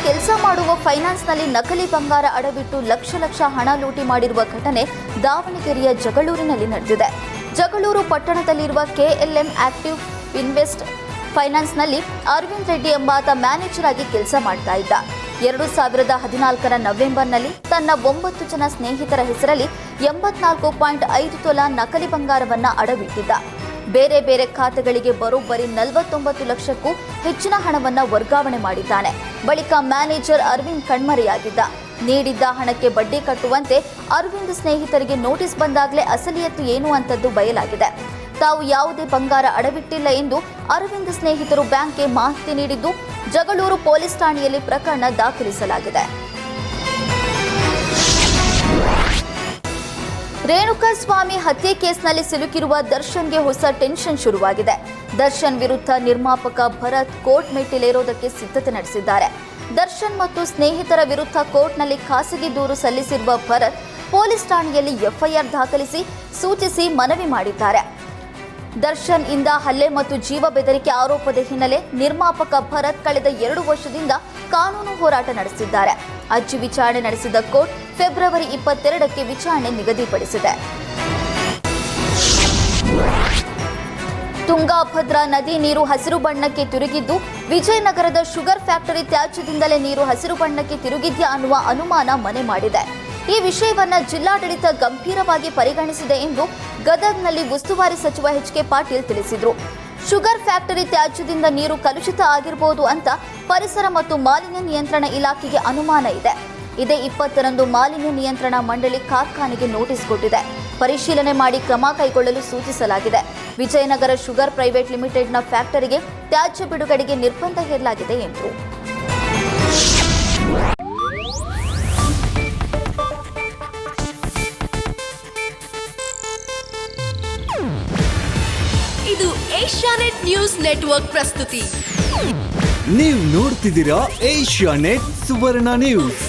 ಕೆಲಸ ಮಾಡುವ ಫೈನಾನ್ಸ್ನಲ್ಲಿ ನಕಲಿ ಬಂಗಾರ ಅಡವಿಟ್ಟು ಲಕ್ಷ ಹಣ ಲೂಟಿ ಮಾಡಿರುವ ಘಟನೆ ದಾವಣಗೆರೆಯ ಜಗಳೂರಿನಲ್ಲಿ ನಡೆದಿದೆ. ಜಗಳೂರು ಪಟ್ಟಣದಲ್ಲಿರುವ KLM ಆಕ್ಟಿವ್ ಇನ್ವೆಸ್ಟ್ ಫೈನಾನ್ಸ್ನಲ್ಲಿ ಅರವಿಂದ್ ರೆಡ್ಡಿ ಎಂಬಾತ ಮ್ಯಾನೇಜರ್ ಆಗಿ ಕೆಲಸ ಮಾಡ್ತಾ ಇದ್ದ. 2014ರ ನವೆಂಬರ್ನಲ್ಲಿ ತನ್ನ 9 ಜನ ಸ್ನೇಹಿತರ ಹೆಸರಲ್ಲಿ 84.5 ತೊಲ ನಕಲಿ ಬಂಗಾರವನ್ನ ಅಡವಿಟ್ಟಿದ್ದ. ಬೇರೆ ಬೇರೆ ಖಾತೆಗಳಿಗೆ ಬರೋಬ್ಬರಿ 49 ಲಕ್ಷಕ್ಕೂ ಹೆಚ್ಚಿನ ಹಣವನ್ನ ವರ್ಗಾವಣೆ ಮಾಡಿದ್ದಾನೆ. ಬಳಿಕ ಮ್ಯಾನೇಜರ್ ಅರವಿಂದ್ ಕಣ್ಮರೆಯಾಗಿದ್ದ. ನೀಡಿದ್ದ ಹಣಕ್ಕೆ ಬಡ್ಡಿ ಕಟ್ಟುವಂತೆ ಅರವಿಂದ್ ಸ್ನೇಹಿತರಿಗೆ ನೋಟಿಸ್ ಬಂದಾಗಲೇ ಅಸಲಿಯತ್ತು ಏನು ಅಂತದ್ದು ಬಯಲಾಗಿದೆ. ತಾವು ಯಾವುದೇ ಬಂಗಾರ ಅಡವಿಟ್ಟಿಲ್ಲ ಎಂದು ಅರವಿಂದ್ ಸ್ನೇಹಿತರು ಬ್ಯಾಂಕ್ಗೆ ಮಾಹಿತಿ ನೀಡಿದ್ದು, ಜಗಳೂರು ಪೊಲೀಸ್ ಠಾಣೆಯಲ್ಲಿ ಪ್ರಕರಣ ದಾಖಲಿಸಲಾಗಿದೆ. ರೇಣುಕಾಸ್ವಾಮಿ ಹತ್ಯೆ ಕೇಸ್ನಲ್ಲಿ ಸಿಲುಕಿರುವ ದರ್ಶನ್ಗೆ ಹೊಸ ಟೆನ್ಷನ್ ಶುರುವಾಗಿದೆ. ದರ್ಶನ್ ವಿರುದ್ಧ ನಿರ್ಮಾಪಕ ಭರತ್ ಕೋರ್ಟ್ ಮೆಟ್ಟಿಲೇರೋದಕ್ಕೆ ಸಿದ್ಧತೆ ನಡೆಸಿದ್ದಾರೆ. ದರ್ಶನ್ ಮತ್ತು ಸ್ನೇಹಿತರ ವಿರುದ್ಧ ಕೋರ್ಟ್ನಲ್ಲಿ ಖಾಸಗಿ ದೂರು ಸಲ್ಲಿಸಿರುವ ಭರತ್ ಪೊಲೀಸ್ ಠಾಣೆಯಲ್ಲಿ FIR ದಾಖಲಿಸಿ ಸೂಚಿಸಿ ಮನವಿ ಮಾಡಿದ್ದಾರೆ. ದರ್ಶನ್ ಇಂದ ಹಲ್ಲೆ ಮತ್ತು ಜೀವ ಬೆದರಿಕೆ ಆರೋಪದ ಹಿನ್ನೆಲೆ ನಿರ್ಮಾಪಕ ಭರತ್ ಕಳೆದ 2 ವರ್ಷದಿಂದ ಕಾನೂನು ಹೋರಾಟ ನಡೆಸಿದ್ದಾರೆ. ಅರ್ಜಿ ವಿಚಾರಣೆ ನಡೆಸಿದ ಕೋರ್ಟ್ ಫೆಬ್ರವರಿ 22ಕ್ಕೆ ವಿಚಾರಣೆ ನಿಗದಿಪಡಿಸಿದೆ. ತುಂಗಾಭದ್ರಾ ನದಿ ನೀರು ಹಸಿರು ಬಣ್ಣಕ್ಕೆ ತಿರುಗಿದ್ದು, ವಿಜಯನಗರದ ಶುಗರ್ ಫ್ಯಾಕ್ಟರಿ ತ್ಯಾಜ್ಯದಿಂದಲೇ ನೀರು ಹಸಿರು ಬಣ್ಣಕ್ಕೆ ತಿರುಗಿದ್ಯಾ ಅನ್ನುವ ಅನುಮಾನ ಮನೆ ಮಾಡಿದೆ. ಈ ವಿಷಯವನ್ನ ಜಿಲ್ಲಾಡಳಿತ ಗಂಭೀರವಾಗಿ ಪರಿಗಣಿಸಿದೆ ಎಂದು ಗದಗ್ನಲ್ಲಿ ಉಸ್ತುವಾರಿ ಸಚಿವ HK ಪಾಟೀಲ್ ತಿಳಿಸಿದರು. ಶುಗರ್ ಫ್ಯಾಕ್ಟರಿ ತ್ಯಾಜ್ಯದಿಂದ ನೀರು ಕಲುಷಿತ ಆಗಿರಬಹುದು ಅಂತ ಪರಿಸರ ಮತ್ತು ಮಾಲಿನ್ಯ ನಿಯಂತ್ರಣ ಇಲಾಖೆಗೆ ಅನುಮಾನ ಇದೆ. ಇದೇ 20ರಂದು ಮಾಲಿನ್ಯ ನಿಯಂತ್ರಣ ಮಂಡಳಿ ಕಾರ್ಖಾನೆಗೆ ನೋಟಿಸ್ ಕೊಟ್ಟಿದೆ. ಪರಿಶೀಲನೆ ಮಾಡಿ ಕ್ರಮ ಕೈಗೊಳ್ಳಲು ಸೂಚಿಸಲಾಗಿದೆ. ವಿಜಯನಗರ ಶುಗರ್ ಪ್ರೈವೇಟ್ ಲಿಮಿಟೆಡ್ನ ಫ್ಯಾಕ್ಟರಿಗೆ ತ್ಯಾಜ್ಯ ಬಿಡುಗಡೆಗೆ ನಿರ್ಬಂಧ ಹೇರಲಾಗಿದೆ ಎಂದರು. ಇದು ಏಷ್ಯಾನೆಟ್ ನ್ಯೂಸ್ ನೆಟ್ವರ್ಕ್ ಪ್ರಸ್ತುತಿ. ನೀವು ನೋಡ್ತಿದ್ದೀರಾ ಏಷ್ಯಾನೆಟ್ ಸುವರ್ಣ ನ್ಯೂಸ್.